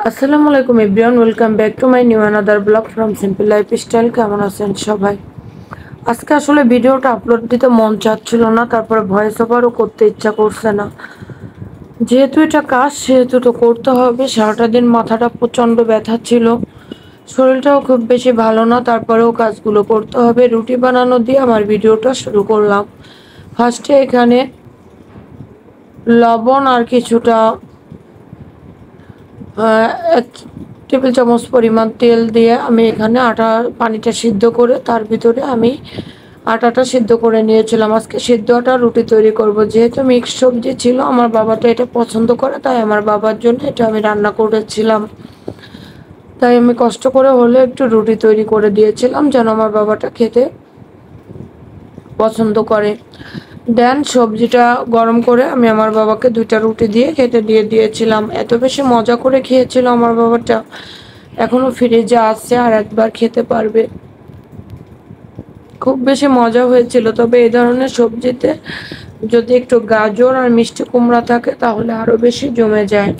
আসসালামু আলাইকুম everyone, welcome back to my new another blog from simple lifestyle. কেমন আছেন সবাই? আজকে আসলে ভিডিওটা আপলোড দিতে মন চাচ্ছিল না, তারপরে ভয়েস ওভারও করতে ইচ্ছা করছে না। যেহেতু এটা কাজ সেহেতু তো করতে হবে। সারাটা দিন মাথাটা প্রচণ্ড ব্যথা ছিল, শরীরটাও খুব বেশি ভালো না, তারপরেও কাজগুলো করতে হবে। রুটি বানানো দিয়ে আমার ভিডিওটা শুরু করলাম। ফার্স্টে এখানে লবণ আর কিছুটা 1 টেবিল চামচ পরিমাণ তেল দিয়ে আমি এখানে পানিটা সিদ্ধ করে তার ভিতরে আমি আটাটা সিদ্ধ করে নিয়েছিলাম। আজকে সিদ্ধ আটা রুটি তৈরি করব। যেহেতু মিক্স সবজি ছিল, আমার বাবাটা এটা পছন্দ করে, তাই আমার বাবার জন্য এটা আমি রান্না করেছিলাম। তাই আমি কষ্ট করে হলে একটু রুটি তৈরি করে দিয়েছিলাম, যেন আমার বাবাটা খেতে পছন্দ করে। দেন সবজিটা গরম করে আমি আমার বাবাকে 2টা রুটি দিয়ে খেতে দিয়েছিলাম। এত বেশি মজা করে খেয়েছিল আমার বাবাটা, এখনো ফ্রিজে আছে, আর একবার খেতে পারবে। খুব বেশি মজা হয়েছিল। তবে এই ধরনের সবজিতে যদি একটু গাজর আর মিষ্টি কুমড়া থাকে তাহলে আরো বেশি জমে যায়।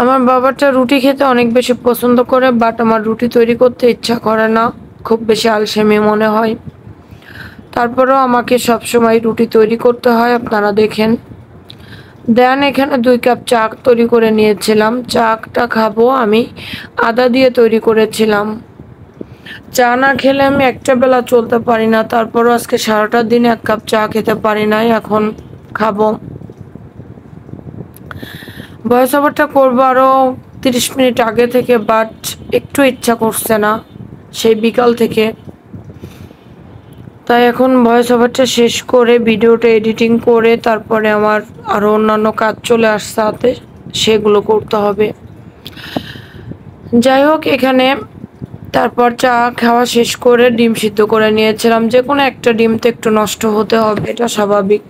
আমার বাবাটা রুটি খেতে অনেক বেশি পছন্দ করে, বাট আমার রুটি তৈরি করতে ইচ্ছা করে না, খুব বেশি আলসেমি মনে হয়। তারপরেও আমাকে সবসময় রুটি তৈরি করতে হয়, আপনারা দেখেন। দেন এখানে 2 কাপ চা তৈরি করে নিয়েছিলাম। চাটা খাবো আমি আদা দিয়ে তৈরি করেছিলাম। চা না খেলে আমি একটা বেলা চলতে পারি না, তারপরও আজকে সারাটা দিন 1 কাপ চা খেতে পারি নাই, এখন খাবো। ভয়েস ওভারটা করবো আরো 30 মিনিট আগে থেকে, বাট একটু ইচ্ছা করছে না সেই বিকাল থেকে। তাই এখন ভয়েস ওভারটা শেষ করে ভিডিওটা এডিটিং করে তারপরে আমার আরও অন্যান্য কাজ চলে আসছে হাতে, সেগুলো করতে হবে। যাই হোক, এখানে তারপর চা খাওয়া শেষ করে ডিম সিদ্ধ করে নিয়েছিলাম। যে কোনো একটা ডিম তো একটু নষ্ট হতে হবে, এটা স্বাভাবিক,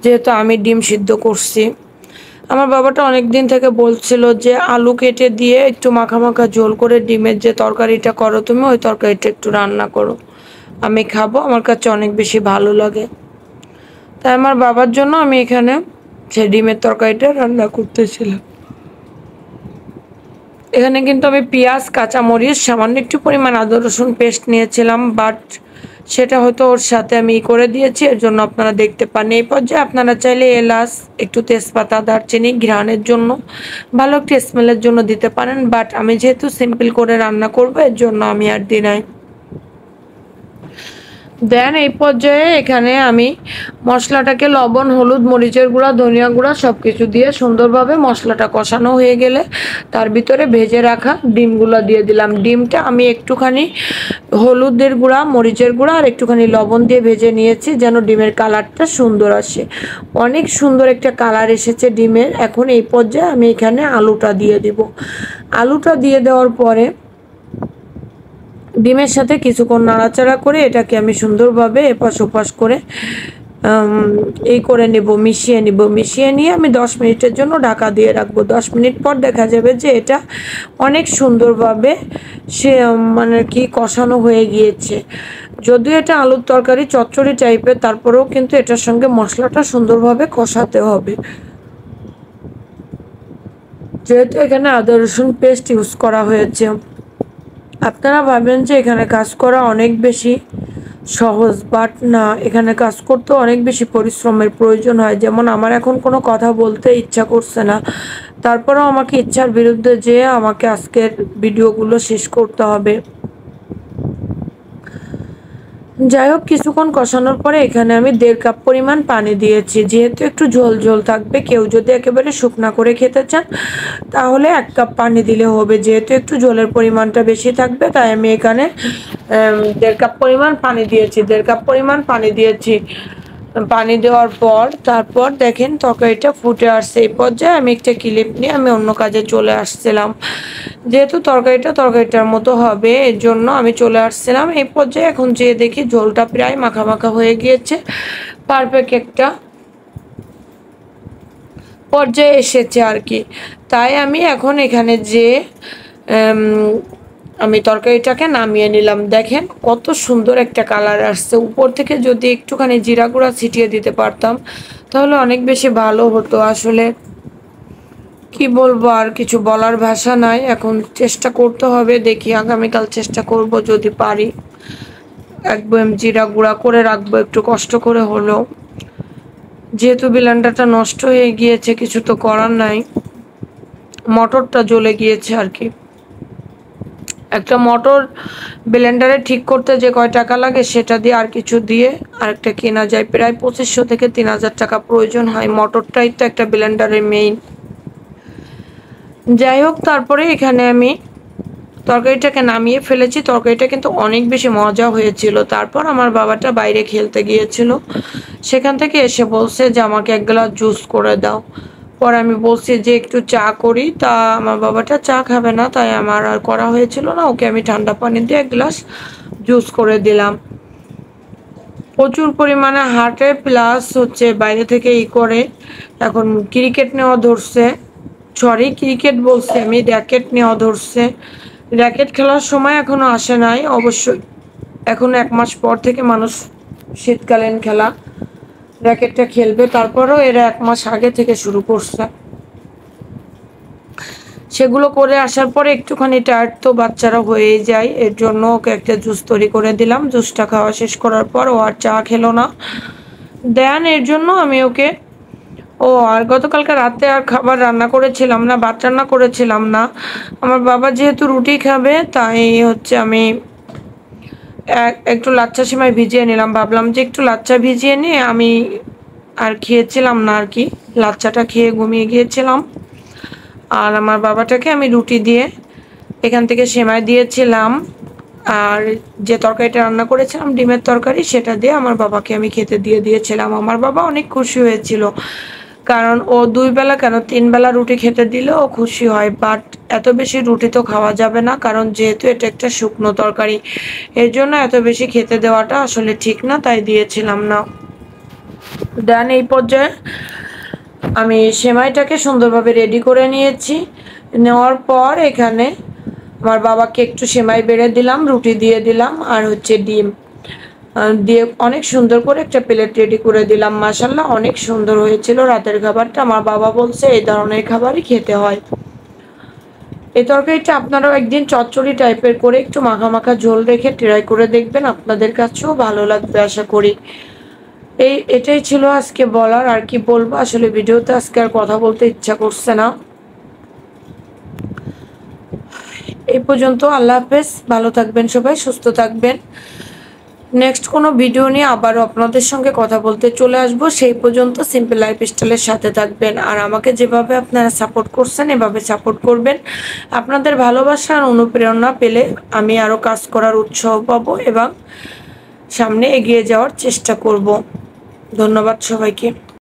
যেহেতু আমি ডিম সিদ্ধ করছি। আমার বাবাটা অনেক দিন থেকে বলছিল যে আলু কেটে দিয়ে একটু মাখা মাখা ঝোল করে ডিমের যে তরকারিটা করো তুমি, ওই তরকারিটা একটু রান্না করো, আমি খাবো, আমার কাছে অনেক বেশি ভালো লাগে। তাই আমার বাবার জন্য আমি এখানে সেই ডিমের তরকারিটা রান্না করতেছিলাম। এখানে কিন্তু আমি পেঁয়াজ, কাঁচামরিচ, সামান্য একটু পরিমাণ আদা রসুন পেস্ট নিয়েছিলাম, বাট সেটা হয়তো ওর সাথে আমি করে দিয়েছি, এর জন্য আপনারা দেখতে পান। এই পর্যায়ে আপনারা চাইলে এলাচ, একটু তেজপাতা, দারচিনি ঘ্রাণের জন্য, ভালো একটু স্মেলের জন্য দিতে পারেন, বাট আমি যেহেতু সিম্পল করে রান্না করবো এর জন্য আমি আর দিই নাই। দেন এই পর্যায়ে এখানে আমি মশলাটাকে লবণ, হলুদ, মরিচের গুঁড়া, ধনিয়া গুঁড়া সব কিছু দিয়ে সুন্দরভাবে মশলাটা কষানো হয়ে গেলে তার ভিতরে ভেজে রাখা ডিমগুলো দিয়ে দিলাম। ডিমটা আমি একটুখানি হলুদের গুঁড়া, মরিচের গুঁড়া আর একটুখানি লবণ দিয়ে ভেজে নিয়েছি, যেন ডিমের কালারটা সুন্দর আসে। অনেক সুন্দর একটা কালার এসেছে ডিমের। এখন এই পর্যায়ে আমি এখানে আলুটা দিয়ে দিব। আলুটা দিয়ে দেওয়ার পরে ডিমের সাথে কিছুক্ষণ নাড়াচাড়া করে এটাকে আমি সুন্দরভাবে এপাশ ওপাশ করে এই করে নেব, মিশিয়ে নিয়ে আমি 10 মিনিটের জন্য ঢাকা দিয়ে রাখবো। 10 মিনিট পর দেখা যাবে যে এটা অনেক সুন্দরভাবে সে মানে কি কষানো হয়ে গিয়েছে। যদিও এটা আলুর তরকারি চচ্চড়ি টাইপের, তারপরেও কিন্তু এটার সঙ্গে মশলাটা সুন্দরভাবে কষাতে হবে। যেহেতু এখানে আদা রসুন পেস্ট ইউজ করা হয়েছে, আপনারা ভাবেন যে এখানে কাজ করা অনেক বেশি সহজ, বাট না, এখানে কাজ করতে অনেক বেশি পরিশ্রমের প্রয়োজন হয়। যেমন আমার এখন কোনো কথা বলতে ইচ্ছা করছে না, তারপরেও আমাকে ইচ্ছার বিরুদ্ধে যেয়ে আমাকে আজকের ভিডিওগুলো শেষ করতে হবে। যাই হোক, কিছুক্ষণ কষানোর পরে এখানে আমি 1.5 কাপ পরিমাণ পানি দিয়েছি। যেহেতু একটু ঝোল ঝোল থাকবে, কেউ যদি একেবারে শুকনা করে খেতে চান তাহলে 1 কাপ পানি দিলে হবে। যেহেতু একটু ঝোলের পরিমাণটা বেশি থাকবে, তাই আমি এখানে 1.5 কাপ পরিমাণ পানি দিয়েছি। 1.5 কাপ পরিমাণ পানি দিয়েছি। পানি দেওয়ার পর তারপর দেখেন তরকারিটা ফুটে আসছে। এই পর্যায়ে আমি একটা ক্লিপ নিয়ে আমি অন্য কাজে চলে আসছিলাম। যেহেতু তরকারিটার মতো হবে, এর জন্য আমি চলে আসছিলাম। এই পর্যায়ে এখন যেয়ে দেখি ঝোলটা প্রায় মাখা মাখা হয়ে গিয়েছে, পারফেক্ট একটা পর্যায়ে এসেছে আর কি। তাই আমি এখন এখানে যে আমি তরকারিটাকে নামিয়ে নিলাম। দেখেন কত সুন্দর একটা কালার আসছে। উপর থেকে যদি একটুখানি জিরা গুঁড়া ছিটিয়ে দিতে পারতাম তাহলে অনেক বেশি ভালো হতো। আসলে কি বলবো, আর কিছু বলার ভাষা নাই। এখন চেষ্টা করতে হবে, দেখি আগামীকাল চেষ্টা করব যদি পারি। এক বয়াম জিরা গুঁড়া করে রাখবো, একটু কষ্ট করে হলেও। যেহেতু ব্লেন্ডারটা নষ্ট হয়ে গিয়েছে, কিছু তো করার নাই, মোটরটা জ্বলে গিয়েছে আর কি। একটা মোটর ব্লেন্ডারে ঠিক করতে যে কয় টাকা লাগে সেটা দিয়ে আর কিছু দিয়ে আরেকটা কেনা যায়, প্রায় 2500 থেকে 3000 টাকা প্রয়োজন হয়। মোটরটাই তো একটা ব্লেন্ডারের মেইন। যাই হোক, তারপরে এখানে আমি তরকারিটাকে নামিয়ে ফেলেছি। তরকারিটা কিন্তু অনেক বেশি মজা হয়েছিল। তারপর আমার বাবাটা বাইরে খেলতে গিয়েছিল, সেখান থেকে এসে বলছে যে আমাকে এক গ্লাস জুস করে দাও। পরে আমি বলছি যে একটু চা করি, তা আমার বাবাটা চা খাবে না, তাই আমার আর করা হয়েছিল না। ওকে আমি ঠান্ডা পানি দিয়ে এক গ্লাস জুস করে দিলাম। প্রচুর পরিমাণে হাঁটে, প্লাস হচ্ছে বাইরে থেকে করে এখন ক্রিকেট নেওয়া ধরছে। সরি, ক্রিকেট বলছে আমি, র্যাকেট নেওয়া ধরছে। র্যাকেট খেলার সময় এখনো আসে নাই অবশ্যই, এখন 1 মাস পর থেকে মানুষ শীতকালীন খেলা র্যাকেটটা খেলবে। তারপরেও এরা 1 মাস আগে থেকে শুরু করছে। সেগুলো করে আসার পরে একটুখানি টায়ার্ড তো বাচ্চারা হয়েই যায়, এর জন্য ওকে একটা জুস তৈরি করে দিলাম। জুসটা খাওয়া শেষ করার পর ও আর চা খেলো না, দেন এর জন্য আমি ওকে আর গতকালকে রাতে আর খাবার রান্না করেছিলাম না, ভাত রান্না করেছিলাম না। আমার বাবা যেহেতু রুটি খাবে, তাই হচ্ছে আমি একটু লাচ্ছা সেমাই ভিজিয়ে নিলাম। ভাবলাম যে একটু লাচ্চা ভিজিয়ে নিয়ে আমি আর খেয়েছিলাম না আর কি, লাচ্চাটা খেয়ে ঘুমিয়ে গিয়েছিলাম। আর আমার বাবাটাকে আমি রুটি দিয়ে এখান থেকে সেমাই দিয়েছিলাম, আর যে তরকারিটা রান্না করেছিলাম ডিমের তরকারি, সেটা দিয়ে আমার বাবাকে আমি খেতে দিয়েছিলাম। আমার বাবা অনেক খুশি হয়েছিল, কারণ ও 2 বেলা কেন 3 বেলা রুটি খেতে দিলে ও খুশি হয়। বাট এত বেশি রুটি তো খাওয়া যাবে না, কারণ যেহেতু এটা একটা শুকনো তরকারি, এর জন্য এত বেশি খেতে দেওয়াটা আসলে ঠিক না, তাই দিয়েছিলাম না। দেন এই পর্যায়ে আমি সেমাইটাকে সুন্দরভাবে রেডি করে নিয়েছি। নেওয়ার পর এখানে আমার বাবাকে একটু সেমাই বেড়ে দিলাম, রুটি দিয়ে দিলাম, আর হচ্ছে ডিম দিয়ে অনেক সুন্দর করে একটা প্লেট রেডি করে দিলাম। মাশাআল্লাহ অনেক সুন্দর হয়েছিল রাতের খাবারটা। আমার বাবা বলছে এই ধরনের খাবারই খেতে হয়। এই তরকারিটা আপনারাও একদিন চচ্চড়ি টাইপের করে একটু মাখা মাখা ঝোল রেখে ট্রাই করে দেখবেন, আপনাদের কাছেও ভালো লাগবে আশা করি। এটাই ছিল আজকে বলার, আর কি বলবো আসলে ভিডিওতে আজকে আর কথা বলতে ইচ্ছা করছে না। এই পর্যন্ত, আল্লাহ হাফেজ, ভালো থাকবেন সবাই, সুস্থ থাকবেন। নেক্সট কোনো ভিডিও নিয়ে আবারও আপনাদের সঙ্গে কথা বলতে চলে আসব। সেই পর্যন্ত সিম্পল লাইফস্টাইলের সাথে থাকবেন, আর আমাকে যেভাবে আপনারা সাপোর্ট করছেন এভাবে সাপোর্ট করবেন। আপনাদের ভালোবাসা আর অনুপ্রেরণা পেলে আমি আরও কাজ করার উৎসাহ পাবো এবং সামনে এগিয়ে যাওয়ার চেষ্টা করব। ধন্যবাদ সবাইকে।